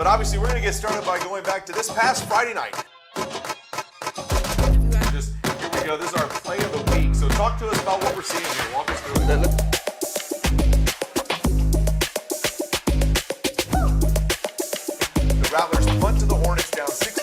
But obviously, we're going to get started by going back to this past Friday night. Just here we go. This is our play of the week. So talk to us about what we're seeing here. Walk us through it. The Rattlers punt to the Hornets down 16-13.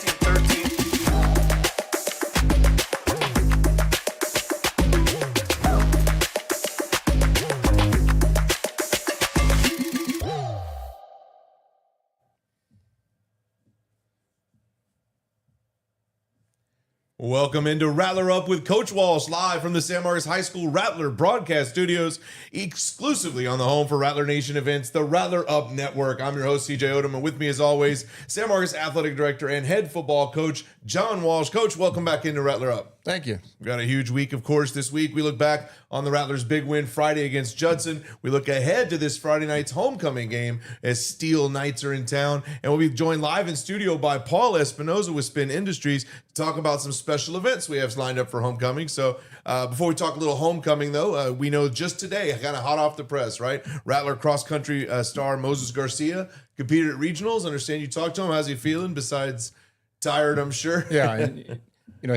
Welcome into Rattler Up with Coach Walsh, live from the San Marcos High School Rattler broadcast studios, exclusively on the home for Rattler Nation events, the Rattler Up Network. I'm your host, CJ Odom, and with me as always, San Marcos Athletic Director and head football coach, John Walsh. Coach, welcome back into Rattler Up. Thank you. We've got a huge week, of course, this week. We look back on the Rattlers' big win Friday against Judson. We look ahead to this Friday night's homecoming game as Steele Knights are in town. And we'll be joined live in studio by Paul Espinoza with Spin Industries to talk about some special events we have lined up for homecoming. So before we talk a little homecoming, though, we know just today, kind of hot off the press, right? Rattler cross-country star Moses Garcia competed at regionals. Understand you talked to him. How's he feeling besides tired, I'm sure? Yeah. And, you know,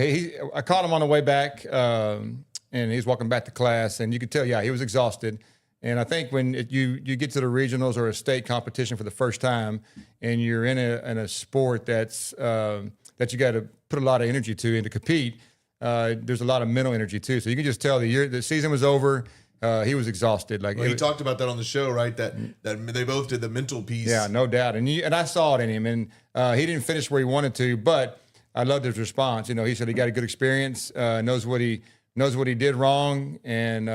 I caught him on the way back, and he's walking back to class, and you could tell, yeah, he was exhausted. And I think when you get to the regionals or a state competition for the first time, and you're in a sport that's that you got to put a lot of energy to and to compete, there's a lot of mental energy too. So you can just tell the season was over. He was exhausted. Like, well, he talked about that on the show, right? That they both did the mental piece. Yeah, no doubt. And I saw it in him, and he didn't finish where he wanted to, but I loved his response. You know, he said he got a good experience, knows what he did wrong, and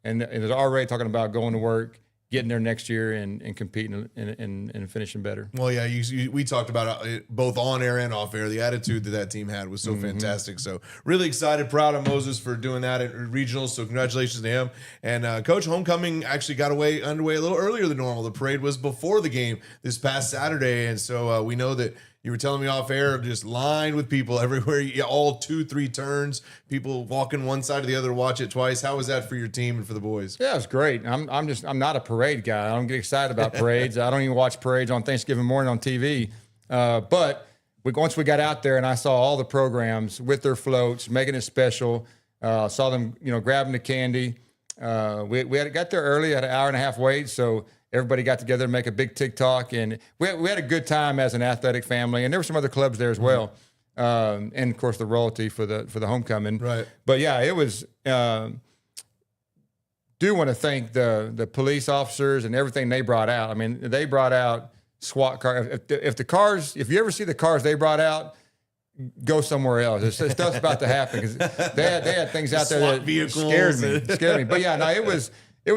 is already talking about going to work, getting there next year, and competing and finishing better. Well, yeah, we talked about it both on air and off air. The attitude that team had was so fantastic. So really excited, proud of Moses for doing that at regionals. So congratulations to him. And Coach, homecoming actually got underway a little earlier than normal. The parade was before the game this past Saturday, and so we know that. You were telling me off air, just lined with people everywhere, all 2-3 turns, people walking one side to the other, watch it twice. How was that for your team and for the boys? Yeah, it was great. I'm not a parade guy. I don't get excited about parades. I don't even watch parades on Thanksgiving morning on TV. But once we got out there and I saw all the programs with their floats, making it special, saw them, grabbing the candy. We got there early, had an hour and a half wait, so everybody got together to make a big TikTok, and we had a good time as an athletic family. And there were some other clubs there as well, and of course the royalty for the homecoming. Right. But yeah, it was. Do want to thank the police officers and everything they brought out. I mean, they brought out SWAT cars. If you ever see the cars they brought out, go somewhere else. Stuff's about to happen because they had things out there that scared me. But yeah, no, it was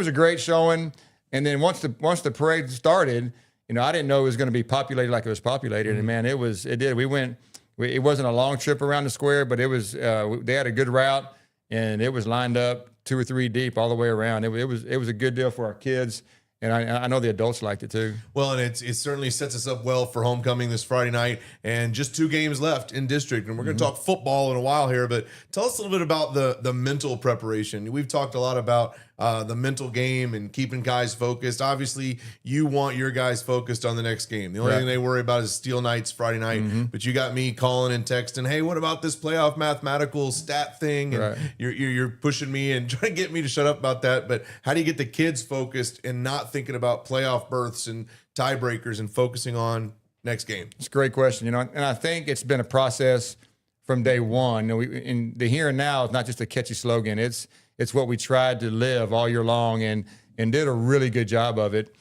a great showing. And then once the parade started, I didn't know it was going to be populated like it was populated. And man, it did. We went. It wasn't a long trip around the square, but it was. They had a good route, and it was lined up 2 or 3 deep all the way around. It was a good deal for our kids. And I know the adults liked it too. Well, and it certainly sets us up well for homecoming this Friday night, and just 2 games left in district. And we're going to talk football in a while here, but tell us a little bit about the mental preparation. We've talked a lot about the mental game and keeping guys focused. Obviously, you want your guys focused on the next game. The only thing they worry about is Steele Knights Friday night. But you got me calling and texting, hey, what about this playoff mathematical stat thing? And you're pushing me and trying to get me to shut up about that. But how do you get the kids focused and not thinking about playoff berths and tiebreakers and focusing on next game? It's a great question, and I think it's been a process from day one. In the here and now is not just a catchy slogan. It's what we tried to live all year long and did a really good job of it.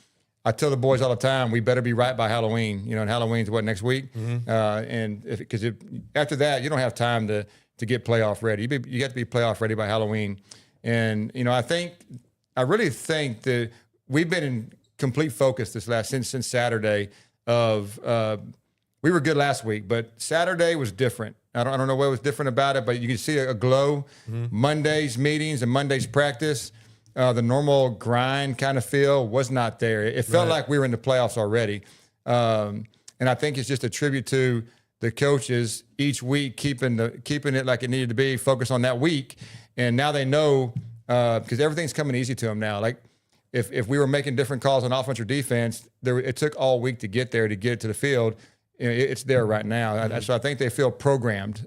I tell the boys all the time, we better be right by Halloween. And Halloween's next week? Because after that, you don't have time to get playoff ready. You have to be playoff ready by Halloween. And, I really think that we've been in complete focus since Saturday of we were good last week, but Saturday was different. I don't know what was different about it, but you can see a glow. Monday's meetings and Monday's practice, the normal grind kind of feel was not there. It felt like we were in the playoffs already. And I think it's just a tribute to the coaches each week keeping it like it needed to be, focus on that week. And now they know because everything's coming easy to them now. Like if we were making different calls on offense or defense, it took all week to get there, to get it to the field. It's there right now. So I think they feel programmed,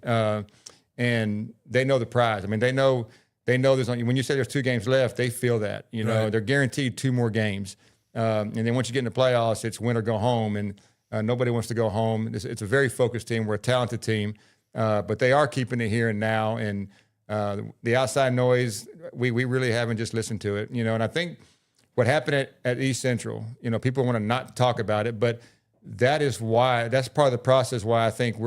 and they know the prize. I mean, they know there's only, when you say there's 2 games left, they feel that. Right. They're guaranteed 2 more games, and then once you get in the playoffs, it's win or go home, and nobody wants to go home. It's a very focused team. We're a talented team, but they are keeping it here and now, and the outside noise, we really haven't just listened to it. And I think what happened at East Central, people want to not talk about it, but that's part of the process why I think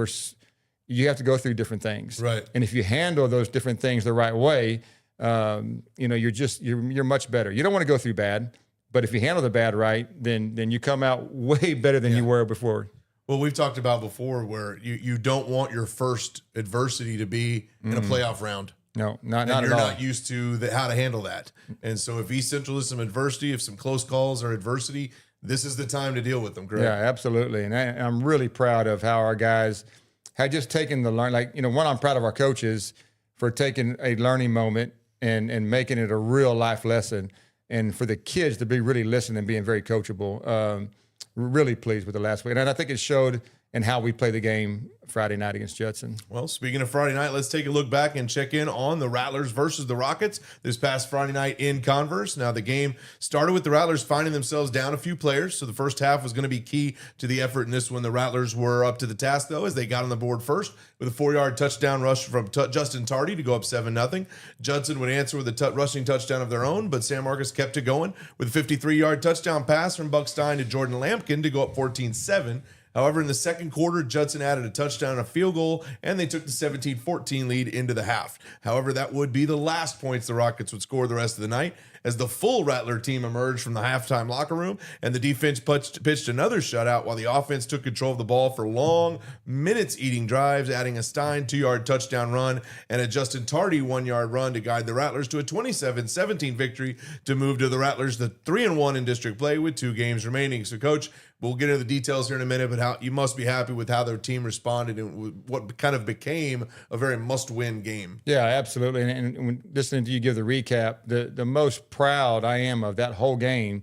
you have to go through different things. Right. And if you handle those different things the right way, you're much better. You don't want to go through bad, but if you handle the bad right, then you come out way better than you were before. Well, we've talked about before where you don't want your first adversity to be in a playoff round. No, not at all. You're not used to how to handle that. And so if East Central is some adversity, if some close calls are adversity, this is the time to deal with them, correct? Yeah, absolutely. And I'm really proud of how our guys had just taken the learn. I'm proud of our coaches for taking a learning moment and making it a real life lesson, and for the kids to be really listening and being very coachable. Really pleased with the last week. And I think it showed in how we play the game Friday night against Judson. Well, speaking of Friday night, let's take a look back and check in on the Rattlers versus the Rockets this past Friday night in Converse. Now, the game started with the Rattlers finding themselves down a few players, so the first half was going to be key to the effort in this one. The Rattlers were up to the task, though, as they got on the board first with a 4-yard touchdown rush from Justin Tardy to go up 7-0. Judson would answer with a rushing touchdown of their own, but San Marcos kept it going with a 53-yard touchdown pass from Buck Stein to Jordan Lampkin to go up 14-7. However, in the second quarter, Judson added a touchdown and a field goal, and they took the 17-14 lead into the half. However, that would be the last points the Rockets would score the rest of the night, as the full Rattler team emerged from the halftime locker room, and the defense pitched another shutout while the offense took control of the ball for long, minutes-eating drives, adding a Stein 2-yard touchdown run and a Justin Tardy 1-yard run to guide the Rattlers to a 27-17 victory to move to the Rattlers the 3-1 in district play with 2 games remaining. So, Coach, we'll get into the details here in a minute, but how you must be happy with how their team responded and what kind of became a very must-win game. Yeah, absolutely. And when listening to you give the recap, the most proud I am of that whole game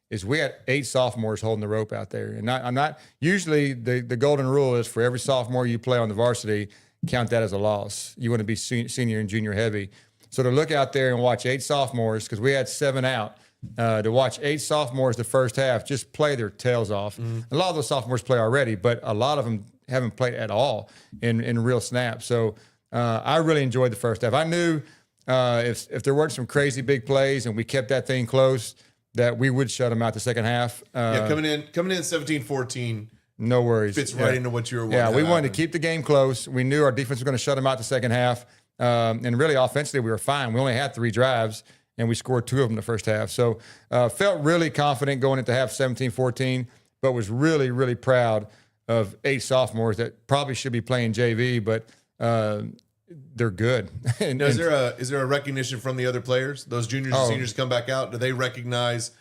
is we had 8 sophomores holding the rope out there. And I'm not usually the golden rule is for every sophomore you play on the varsity, count that as a loss. You want to be senior and junior heavy. So to look out there and watch 8 sophomores, because we had 7 out, to watch 8 sophomores the first half just play their tails off. A lot of those sophomores play already, but a lot of them haven't played at all in real snaps. So I really enjoyed the first half. I knew if there weren't some crazy big plays and we kept that thing close, that we would shut them out the second half. Coming in 17-14. No worries. Fits right into what you were wanting. Yeah, we wanted to keep the game close. We knew our defense was going to shut them out the second half. And really, offensively, we were fine. We only had 3 drives, and we scored 2 of them in the first half. So felt really confident going into half 17-14, but was really, really proud of 8 sophomores that probably should be playing JV, but they're good. Now, is there a recognition from the other players? Those juniors and seniors come back out. Do they recognize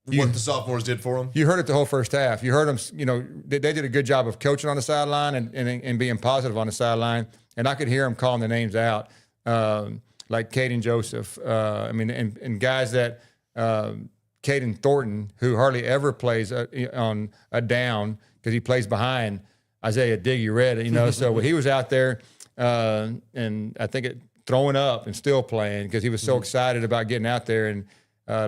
what the sophomores did for them? You heard it the whole first half. You heard them, they did a good job of coaching on the sideline and being positive on the sideline. And I could hear them calling the names out, like Caden Joseph. And guys that Caden Thornton, who hardly ever plays on a down because he plays behind Isaiah Diggy Red, so he was out there and I think throwing up and still playing because he was so excited about getting out there and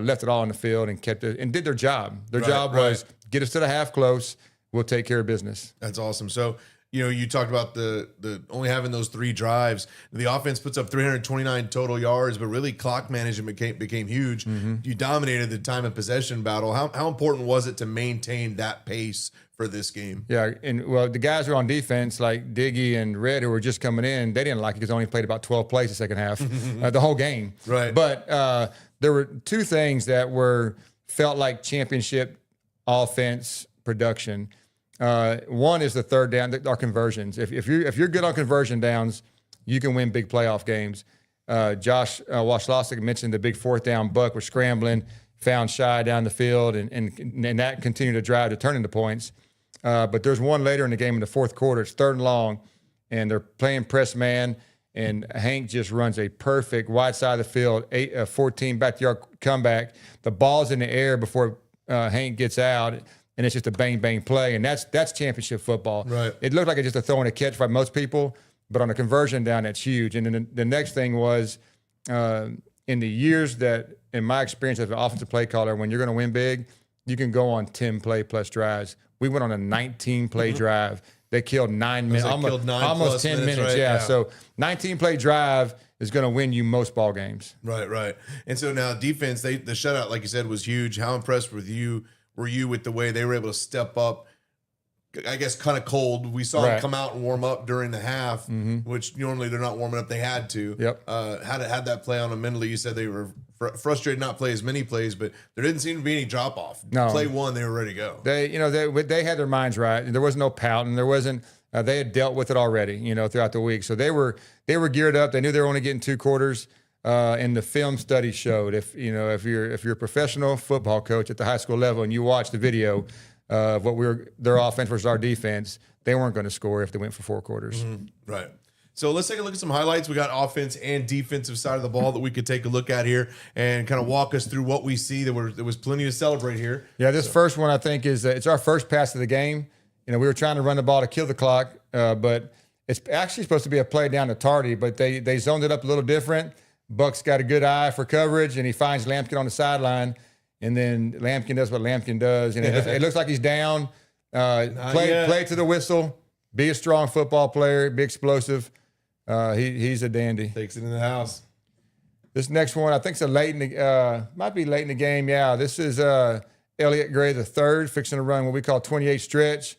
left it all on the field and kept it and did their job. Their job was get us to the half close. We'll take care of business. That's awesome. So, you talked about the only having those 3 drives. The offense puts up 329 total yards, but really clock management became huge. You dominated the time of possession battle. How important was it to maintain that pace for this game? Yeah, and the guys who are on defense, like Diggy and Red, who were just coming in, they didn't like it because they only played about 12 plays the second half, the whole game. Right. But there were 2 things that felt like championship offense production. One is the third down, our conversions. If you're good on conversion downs, you can win big playoff games. Josh Washlosik mentioned the big 4th down. Buck was scrambling, found Shy down the field, and that continued to drive to turn into points. But there's one later in the game in the 4th quarter. It's 3rd and long, and they're playing press man, and Hank just runs a perfect wide side of the field, 14 backyard comeback. The ball's in the air before Hank gets out, and it's just a bang play, and that's championship football. Right. It looked like it's just a throw and a catch by most people, but on a conversion down, that's huge. And then the next thing was in the years that, in my experience as an offensive play caller, when you're going to win big, you can go on 10 play plus drives. We went on a 19 play drive. They killed 9 minutes, almost 10 minutes. Right? Yeah. So 19 play drive is going to win you most ball games. Right. And so now defense, the shutout, like you said, was huge. How impressed were you with the way they were able to step up? I guess kind of cold. We saw them come out and warm up during the half, which normally they're not warming up. They had to. Yep. Had that play on them mentally. You said they were frustrated not play as many plays, but there didn't seem to be any drop off. No. Play one, they were ready to go. They had their minds right. There was no pouting. There wasn't. They had dealt with it already, throughout the week. So they were geared up. They knew they were only getting 2 quarters. And the film study showed if you're a professional football coach at the high school level and you watch the video of their offense versus our defense, they weren't going to score if they went for 4 quarters. Right. So let's take a look at some highlights. We got offense and defensive side of the ball that we could take a look at here and kind of walk us through what we see. There was plenty to celebrate here. Yeah, this first one I think is it's our first pass of the game. We were trying to run the ball to kill the clock, but it's actually supposed to be a play down to Tardy, but they zoned it up a little different. Buck's got a good eye for coverage, and he finds Lampkin on the sideline, and then Lampkin does what Lampkin does, and it looks like he's down. Play to the whistle. Be a strong football player. Be explosive. He's a dandy. Takes it in the house. This next one, I think, might be late in the game. Yeah, this is Elliott Gray III fixing to run what we call 28 stretch.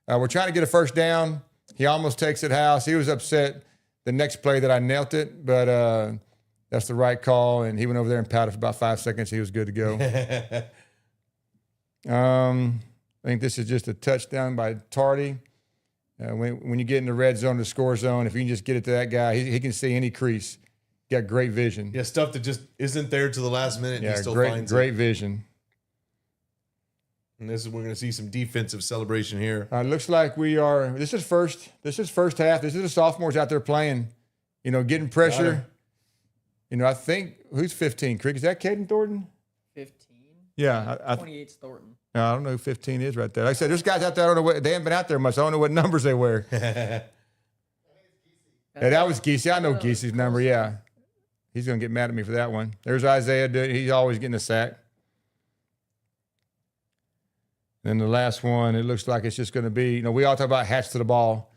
We're trying to get a first down. He almost takes it house. He was upset the next play that I knelt it, but that's the right call. And he went over there and pouted for about 5 seconds. He was good to go. I think this is just a touchdown by Tardy. When you get in the red zone, the score zone, if you can just get it to that guy, he can see any crease. Got great vision. Yeah, stuff that just isn't there to the last minute. Yeah, he still finds great it. vision. And we're going to see some defensive celebration here. Looks like we are. This is first half. This is the sophomores out there playing. Getting pressure. I think who's 15? Creek, is that Caden Thornton? 15. Yeah, 28's Thornton. I don't know who 15 is right there. Like I said, there's guys out there. I don't know they haven't been out there much. I don't know what numbers they wear. Yeah, that was Geesey. I know Geesey's number. Yeah, he's gonna get mad at me for that one. There's Isaiah. He's always getting a sack. And the last one, it looks like it's just going to be. We all talk about hats to the ball.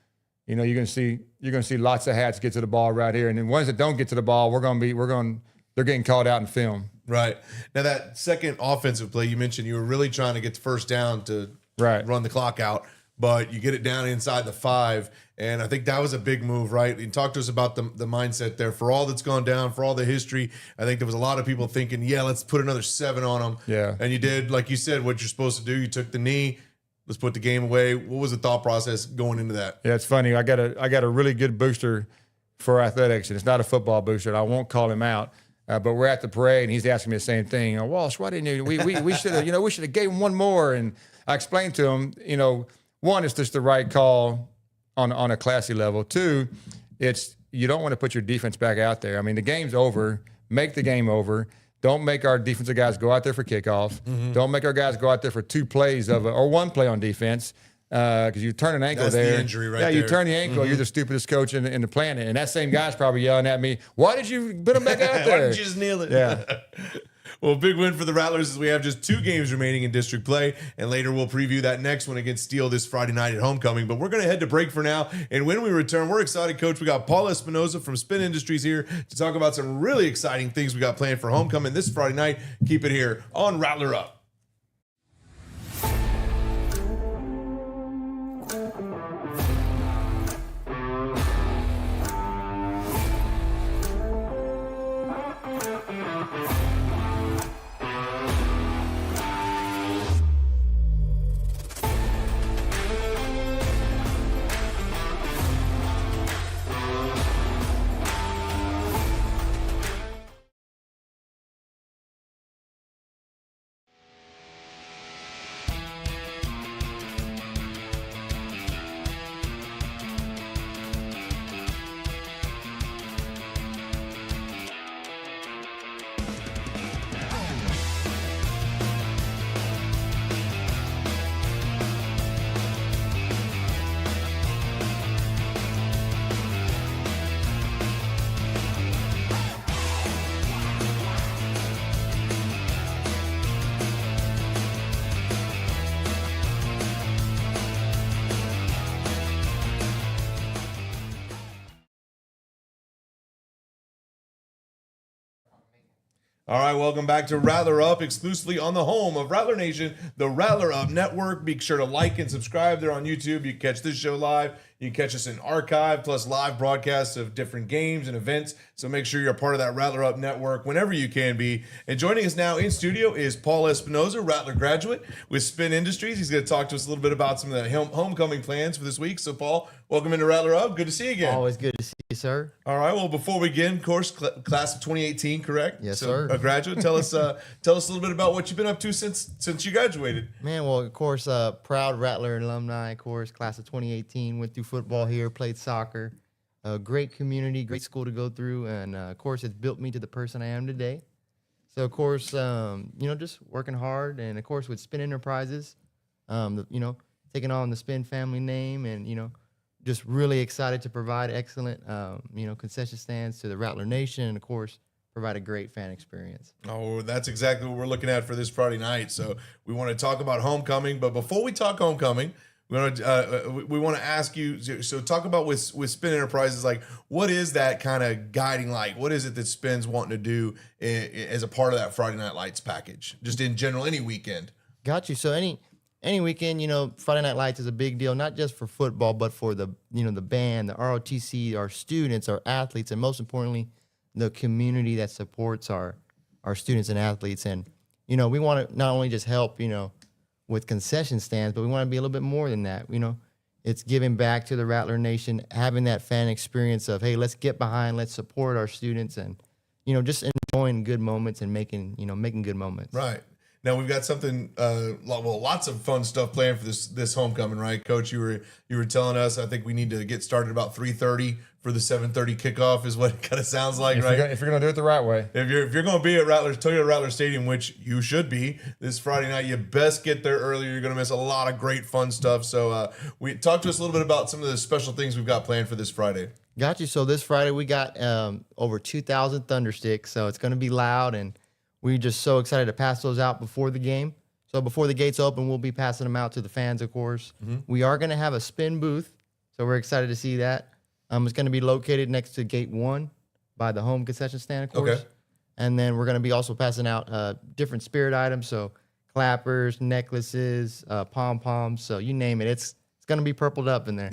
You're going to see lots of hats get to the ball right here, and then ones that don't get to the ball, they're getting called out in film. Right. Now that second offensive play you mentioned, you were really trying to get the first down to run the clock out, but you get it down inside the 5, and I think that was a big move, right? And talk to us about the mindset there. For all that's gone down, for all the history, I think there was a lot of people thinking, yeah, let's put another 7 on them. Yeah. And you did, like you said, what you're supposed to do. You took the knee. Let's put the game away. What was the thought process going into that? Yeah, it's funny. I got a really good booster for athletics, and it's not a football booster, and I won't call him out. But we're at the parade, and he's asking me the same thing. Walsh, why didn't you? We should have, we should have gave him one more. And I explained to him, one, it's just the right call on a classy level. 2, it's you don't want to put your defense back out there. I mean, the game's over. Make the game over. Don't make our defensive guys go out there for kickoff. Mm-hmm. Don't make our guys go out there for 2 plays or 1 play on defense. Because you turn an ankle That's there. The injury right there. You turn the ankle, you're the stupidest coach in the planet. And that same guy's probably yelling at me, why did you put him back out there? Why did you just kneel it? Yeah. Well, big win for the Rattlers as we have just 2 games remaining in district play, and later we'll preview that next one against Steele this Friday night at homecoming. But we're going to head to break for now, and when we return, we're excited, Coach. We got Paul Espinoza from Spin Industries here to talk about some really exciting things we got planned for homecoming this Friday night. Keep it here on Rattler Up. All right, welcome back to Rattler Up, exclusively on the home of Rattler Nation, the Rattler Up Network. Be sure to like and subscribe there on YouTube. You can catch this show live. You can catch us in archive, plus live broadcasts of different games and events. So make sure you're a part of that Rattler Up Network whenever you can be. And joining us now in studio is Paul Espinoza, Rattler graduate with Spin Industries. He's going to talk to us a little bit about some of the homecoming plans for this week. So, Paul, welcome into Rattler Up. Good to see you again. Always good to see you, sir. All right. Well, before we begin, of course, class of 2018, correct? Yes, so, sir. A graduate. Tell us a little bit about what you've been up to since you graduated. Man, well, of course, proud Rattler alumni, of course, class of 2018, went through football here, played soccer. A great community, great school to go through, and of course, it's built me to the person I am today. So, of course, just working hard, and of course, with Spin Enterprises, taking on the Spin family name, and just really excited to provide excellent, concession stands to the Rattler Nation, and of course, provide a great fan experience. Oh, that's exactly what we're looking at for this Friday night. So we want to talk about homecoming, but before we talk homecoming, we want to ask you. So talk about with Spin Enterprises, like what is that kind of guiding light? What is it that Spin's wanting to do as a part of that Friday Night Lights package? Just in general, any weekend. Got you. So any weekend, Friday Night Lights is a big deal, not just for football, but for the band, the ROTC, our students, our athletes, and most importantly, the community that supports our students and athletes. And we want to not only just help with concession stands, but we want to be a little bit more than that. It's giving back to the Rattler Nation, having that fan experience of, hey, let's get behind, let's support our students, and just enjoying good moments and making good moments. Right. Now we've got something, lots of fun stuff planned for this homecoming, right, Coach? You were telling us. I think we need to get started about 3:30 for the 7:30 kickoff, is what it kind of sounds like, right? If you're gonna do it the right way. If you're going to be at Toyota Rattler Stadium, which you should be this Friday night, you best get there early. You're going to miss a lot of great fun stuff. So we talk to us a little bit about some of the special things we've got planned for this Friday. Got you. So this Friday we got over 2,000 Thundersticks, so it's going to be loud, and we're just so excited to pass those out before the game. So before the gates open, we'll be passing them out to the fans, of course. Mm-hmm. We are going to have a Spin booth, so we're excited to see that. It's going to be located next to Gate 1 by the home concession stand, of course. Okay. And then we're going to be also passing out different spirit items, so clappers, necklaces, pom-poms, so you name it. It's going to be purpled up in there.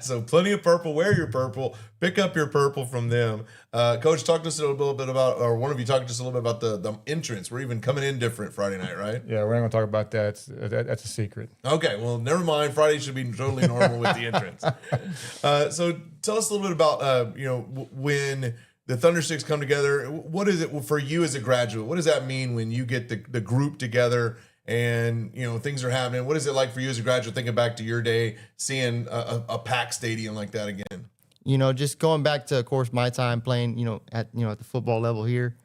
So plenty of purple. Wear your purple. Pick up your purple from them. Coach, talk to us a little bit about, or one of you talk to us a little bit about the entrance. We're even coming in different Friday night, right? Yeah, we're not going to talk about that. That's a secret. Okay, well, never mind. Friday should be totally normal with the entrance. So tell us a little bit about, when the Thundersticks come together. What is it for you as a graduate? What does that mean when you get the group together and things are happening? What is it like for you as a graduate, thinking back to your day, seeing a packed stadium like that again? Just going back to, of course, my time playing, at the football level here,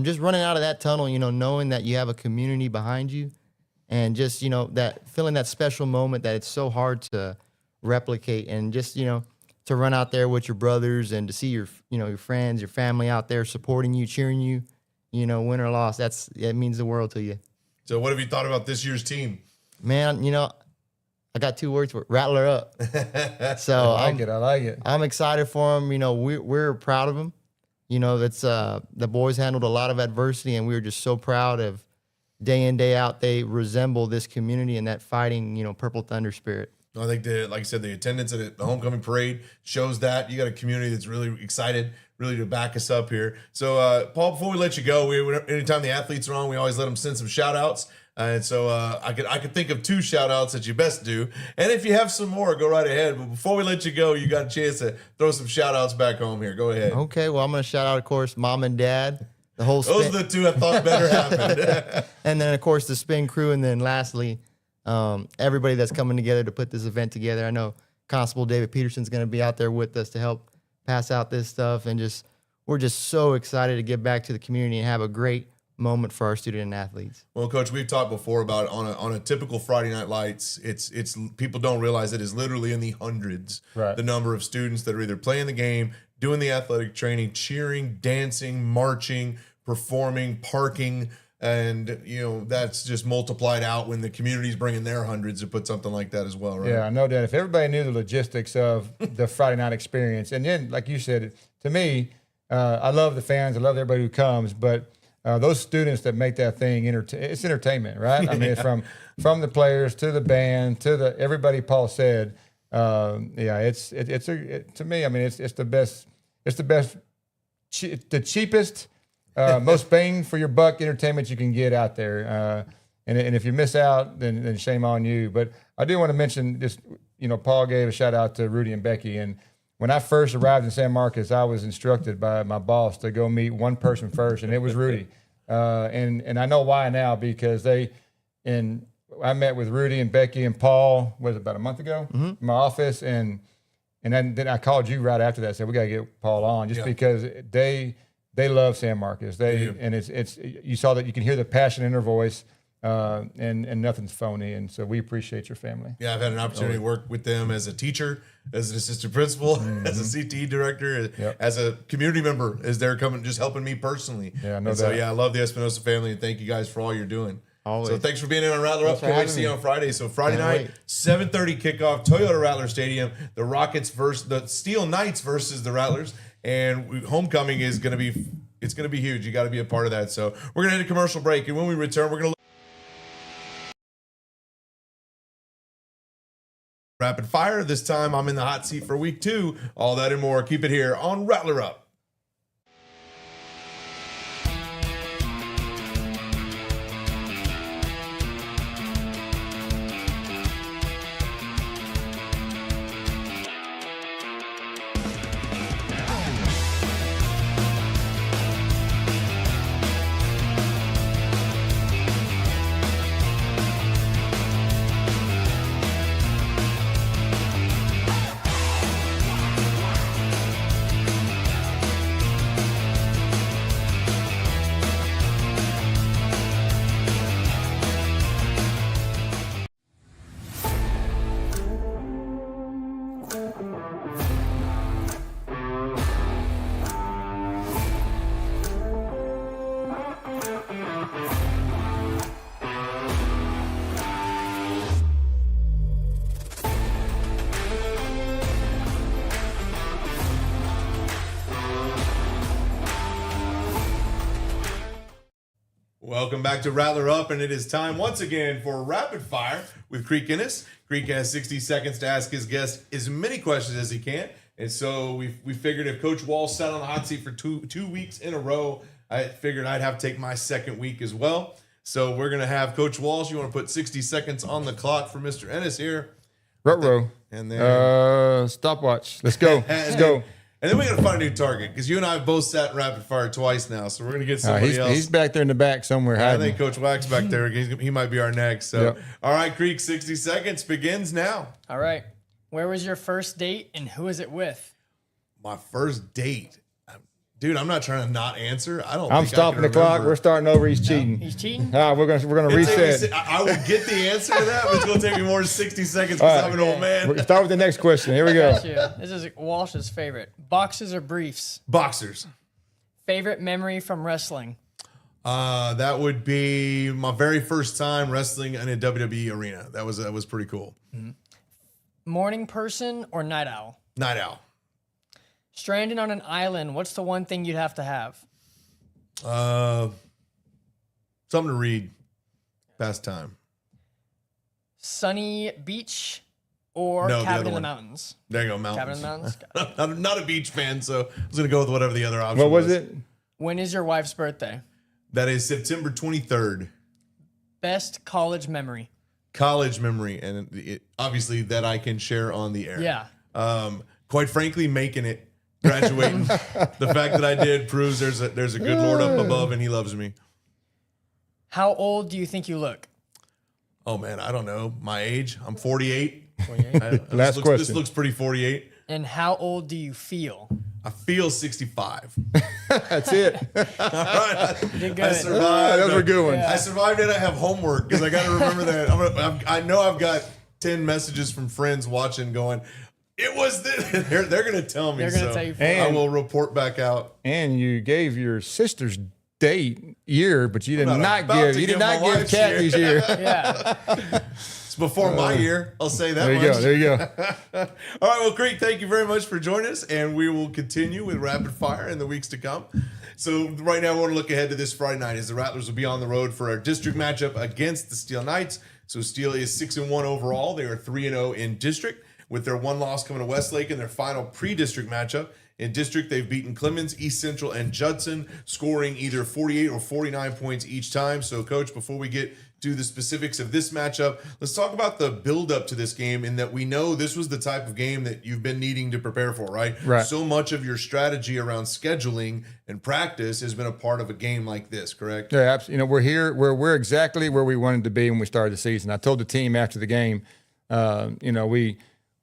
just running out of that tunnel, knowing that you have a community behind you, and just that feeling that special moment that it's so hard to replicate, and just to run out there with your brothers and to see your your friends, your family out there supporting you, cheering you, win or loss, it means the world to you. So what have you thought about this year's team? Man, I got 2 words for it: Rattler up. So I like it. I'm excited for them. We're proud of them. That's the boys handled a lot of adversity, and we were just so proud of day in, day out. They resemble this community and that fighting, Purple Thunder spirit. I think like I said, the attendance at the homecoming parade shows that. You got a community that's really excited, really to back us up here. So, Paul, before we let you go, anytime the athletes are on, we always let them send some shout outs. And so I could think of 2 shout outs that you best do. And if you have some more, go right ahead. But before we let you go, you got a chance to throw some shout outs back home here. Go ahead. Okay, well, I'm going to shout out, of course, Mom and Dad, the whole Those are the 2 I thought better happened. And then, of course, the Spin crew. And then lastly, everybody that's coming together to put this event together. I know Constable David Peterson's going to be out there with us to help pass out this stuff. And we're just so excited to get back to the community and have a great moment for our student and athletes. Well, Coach, we've talked before about on a typical Friday Night Lights, it's people don't realize it is literally in the hundreds, right, the number of students that are either playing the game, doing the athletic training, cheering, dancing, marching, performing, parking, and that's just multiplied out when the community's bringing their hundreds to put something like that as well, right? Yeah, I know that. If everybody knew the logistics of the Friday night experience, and then, like you said, to me, I love the fans, I love everybody who comes, but those students that make that thing it's entertainment, right? I mean, it's from the players to the band to the everybody Paul said. To me, I mean, it's the best. It's the best, the cheapest, most bang for your buck entertainment you can get out there. And if you miss out, then shame on you. But I do want to mention this. Paul gave a shout out to Rudy and Becky, and when I first arrived in San Marcos, I was instructed by my boss to go meet one person first, and it was Rudy. And I know why now, because I met with Rudy and Becky and Paul, about a month ago, in my office, and then I called you right after that. Said we got to get Paul on, just because they love San Marcos. And it's you saw that you can hear the passion in their voice. And nothing's phony, and so we appreciate your family. Yeah, I've had an opportunity to work with them as a teacher, as an assistant principal, as a CTE director, as a community member, as they're coming, just helping me personally. Yeah, no doubt. So I love the Espinosa family, and thank you guys for all you're doing. Always. So thanks for being in on Rattler Up. Can't wait to see you on Friday. So Friday night, 7:30 kickoff, Toyota Rattler Stadium. The Rockets versus the Steele Knights versus the Rattlers, and homecoming is going to be huge. You got to be a part of that. So we're going to hit a commercial break, and when we return, we're going to rapid fire. This time I'm in the hot seat for week 2. All that and more. Keep it here on Rattler Up. Welcome back to Rattler Up, and it is time once again for Rapid Fire with Creek Innes. Creek has 60 seconds to ask his guest as many questions as he can, and so we figured if Coach Walsh sat on the hot seat for two weeks in a row, I figured I'd have to take my second week as well. So we're going to have Coach Walsh. You want to put 60 seconds on the clock for Mr. Innes here. Ruh-roh. And then stopwatch. Let's go. Let's go. And then we got to find a new target, because you and I have both sat in rapid fire twice now, so we're going to get somebody else. He's back there in the back somewhere. I think Coach Wax back there, he might be our next. So, All right, Creek, 60 seconds begins now. All right. Where was your first date and who was it with? My first date. Dude, I'm not trying to not answer. I'm stopping the clock. We're starting over. He's cheating. He's cheating? We're gonna reset. I will get the answer to that, but it's going to take me more than 60 seconds because I'm an old man. We'll start with the next question. Here we go. This is Walsh's favorite. Boxers or briefs? Boxers. Favorite memory from wrestling? That would be my very first time wrestling in a WWE arena. That was pretty cool. Mm-hmm. Morning person or night owl? Night owl. Stranded on an island, what's the one thing you'd have to have? Something to read. Past time. Sunny beach or cabin in the mountains? There you go, mountains. Cabin in the mountains? I'm not a beach fan, so I was going to go with whatever the other option was. What was it? When is your wife's birthday? That is September 23rd. Best college memory? College memory, and obviously that I can share on the air. Yeah. Quite frankly, making it. Graduating. The fact that I did proves there's a good Lord up above, and he loves me. How old do you think you look? Oh, man, I don't know. My age? I'm 48. 48. Last question. This looks pretty 48. And how old do you feel? I feel 65. That's it. All right. You did good. I survived. Those were good ones. I survived and I have homework because I got to remember that. I know I've got 10 messages from friends watching going, it was this. They're going to tell me. They're going to tell you. I will report back out. And you gave your sister's date year, but you did I'm not about give. to You give did not my give wife's Kathy's year. Yeah. It's before my year. I'll say that There you much. go. There you go. All right, well, Creek, thank you very much for joining us, and we will continue with rapid fire in the weeks to come. So right now, we want to look ahead to this Friday night as the Rattlers will be on the road for our district matchup against the Steele Knights. So Steele is 6-1 overall. They are 3-0 in district, with their one loss coming to Westlake in their final pre-district matchup. In district, they've beaten Clemens, East Central, and Judson, scoring either 48 or 49 points each time. So, Coach, before we get to the specifics of this matchup, let's talk about the build-up to this game, in that we know this was the type of game that you've been needing to prepare for, right? Right. So much of your strategy around scheduling and practice has been a part of a game like this, correct? Yeah, absolutely. You know, we're here. We're exactly where we wanted to be when we started the season. I told the team after the game,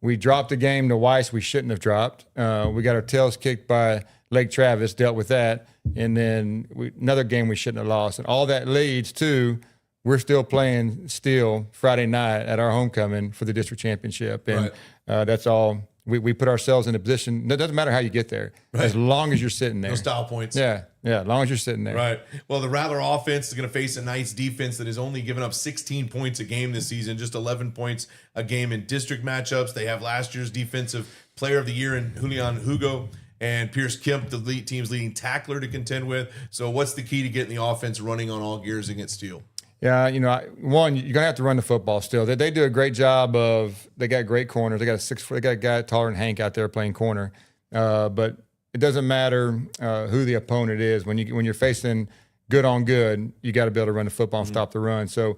we dropped the game to Weiss we shouldn't have dropped. We got our tails kicked by Lake Travis, dealt with that. And then another game we shouldn't have lost. And all that leads to we're still playing Steele Friday night at our homecoming for the district championship. And that's all. We put ourselves in a position. It doesn't matter how you get there, as long as you're sitting there. No style points. Yeah, as long as you're sitting there. Right. Well, the Rattler offense is going to face a Knights defense that has only given up 16 points a game this season, just 11 points a game in district matchups. They have last year's defensive player of the year in Julian Hugo and Pierce Kemp, the team's leading tackler, to contend with. So what's the key to getting the offense running on all gears against Steele? Yeah, you're going to have to run the football still. They do a great job they got great corners. They got a guy taller than Hank out there playing corner. But it doesn't matter who the opponent is. When you're facing good on good, you got to be able to run the football and stop the run. So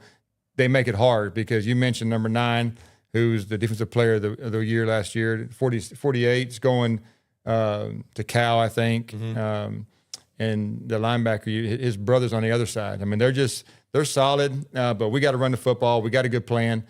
they make it hard, because you mentioned number 9, who's the defensive player of the year last year, 48 is going to Cal, I think. And the linebacker, his brother's on the other side. I mean, they're solid, but we got to run the football. We got a good plan,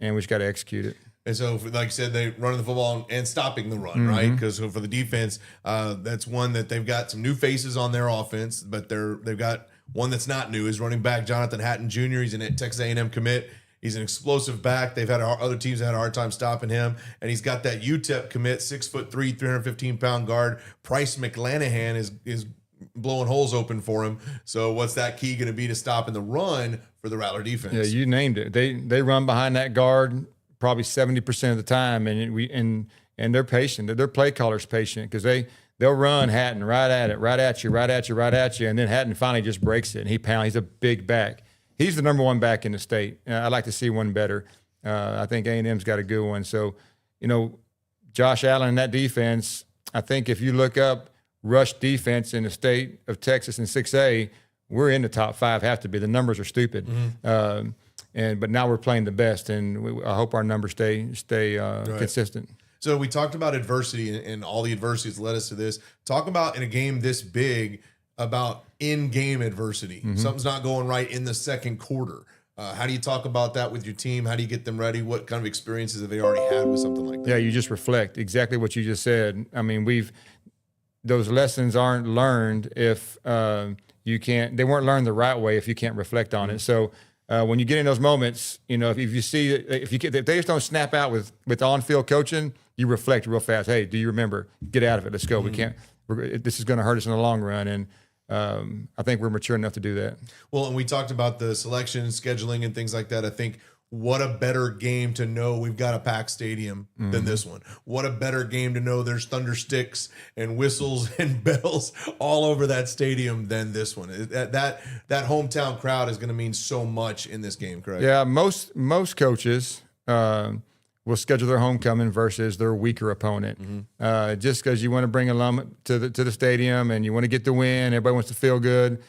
and we just got to execute it. And so, like you said, they running the football and stopping the run, right? Because for the defense, that's one that they've got some new faces on their offense, but they've got one that's not new. Is running back Jonathan Hatton Jr. He's a Texas A&M commit. He's an explosive back. Other teams had a hard time stopping him, and he's got that UTEP commit, 6'3", 315-pound guard. Price McLanahan is blowing holes open for him. So what's that key going to be to stopping the run for the Rattler defense? Yeah, you named it. They run behind that guard probably 70% of the time, and they're patient. Their play caller's patient, because they'll run Hatton right at you, and then Hatton finally just breaks it, and he pounds. He's a big back. He's the number 1 back in the state. I'd like to see one better. I think A&M's got a good one. So, Josh Allen and that defense, I think if you look up rush defense in the state of Texas in 6A, we're in the top 5, have to be. The numbers are stupid. But now we're playing the best, and I hope our numbers stay consistent. So we talked about adversity and all the adversities that led us to this. Talk about, in a game this big, about in-game adversity. Something's not going right in the second quarter. How do you talk about that with your team? How do you get them ready? What kind of experiences have they already had with something like that? Yeah, you just reflect exactly what you just said. I mean, those lessons aren't learned if you can't. They weren't learned the right way if you can't reflect on it. So when you get in those moments, if you see if they just don't snap out with on-field coaching, you reflect real fast. Hey, do you remember? Get out of it. Let's go. We can't. This is going to hurt us in the long run, and I think we're mature enough to do that. Well, and we talked about the selection, scheduling, and things like that. I think what a better game to know we've got a packed stadium than this one. What a better game to know there's thunder sticks and whistles and bells all over that stadium than this one. That hometown crowd is going to mean so much in this game, correct? Yeah, most coaches will schedule their homecoming versus their weaker opponent, just because you want to bring alum to the stadium and you want to get the win. Everybody wants to feel good.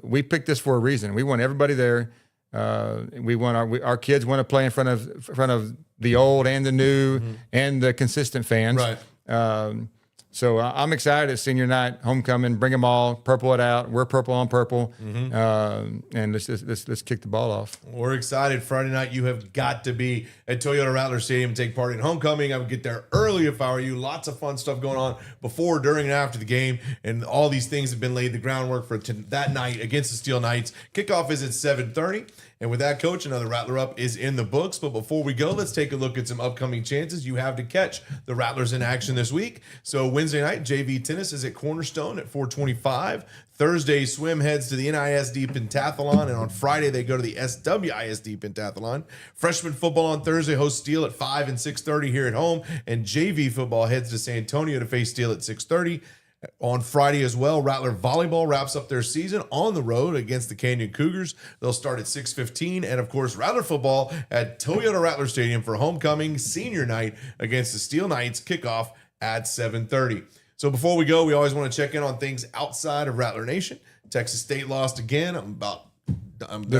We picked this for a reason. We want everybody there. We want our kids want to play in front of the old and the new and the consistent fans. Right. So I'm excited at senior night, homecoming. Bring them all, purple it out. We're purple on purple, and let's kick the ball off. We're excited. Friday night, you have got to be at Toyota Rattler Stadium and take part in homecoming. I would get there early if I were you. Lots of fun stuff going on before, during, and after the game, and all these things have been laid the groundwork for that night against the Steele Knights. Kickoff is at 7:30. And with that, Coach, another Rattler Up is in the books. But before we go, let's take a look at some upcoming chances you have to catch the Rattlers in action this week. So Wednesday night, JV tennis is at Cornerstone at 4:25. Thursday, swim heads to the NISD Pentathlon. And on Friday, they go to the SWISD Pentathlon. Freshman football on Thursday hosts Steele at 5 and 6:30 here at home. And JV football heads to San Antonio to face Steele at 6:30. On Friday as well, Rattler Volleyball wraps up their season on the road against the Canyon Cougars. They'll start at 6:15. And, of course, Rattler Football at Toyota Rattler Stadium for homecoming senior night against the Steele Knights, kickoff at 7:30. So before we go, we always want to check in on things outside of Rattler Nation. Texas State lost again. I'm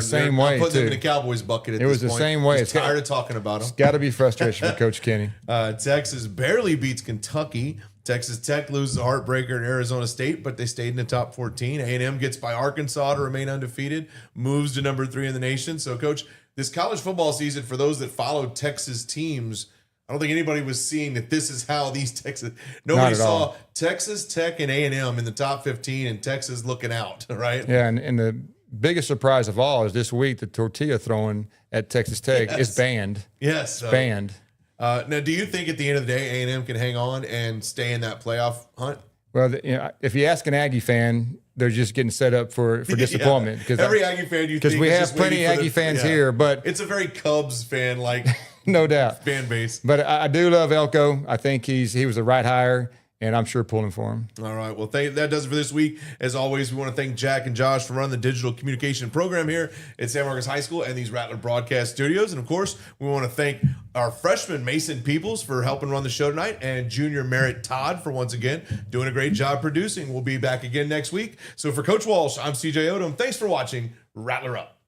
same way, I'm putting them too. in the Cowboys bucket at It this was the point. same way. Just tired of talking about them. It's got to be frustration for Coach Kenny. Texas barely beats Kentucky. Texas Tech loses a heartbreaker in Arizona State, but they stayed in the top 14. A&M gets by Arkansas to remain undefeated, moves to number 3 in the nation. So, Coach, this college football season, for those that follow Texas teams, I don't think anybody was seeing that this is how these Texas. Nobody Not at saw all. Texas Tech and A&M in the top 15, and Texas looking out, right? Yeah, and the biggest surprise of all is this week the tortilla throwing at Texas Tech is banned. Yes, Banned. Now, do you think at the end of the day A&M can hang on and stay in that playoff hunt? Well, if you ask an Aggie fan, they're just getting set up for disappointment. Yeah. Every Aggie fan because we have plenty of Aggie fans here, but it's a very Cubs fan like no doubt fan base. But I do love Elko. I think he was the right hire, and I'm sure pulling for him. All right. Well, that does it for this week. As always, we want to thank Jack and Josh for running the digital communication program here at San Marcos High School and these Rattler broadcast studios. And, of course, we want to thank our freshman Mason Peoples for helping run the show tonight, and junior Merritt Todd for once again doing a great job producing. We'll be back again next week. So for Coach Walsh, I'm CJ Odom. Thanks for watching Rattler Up.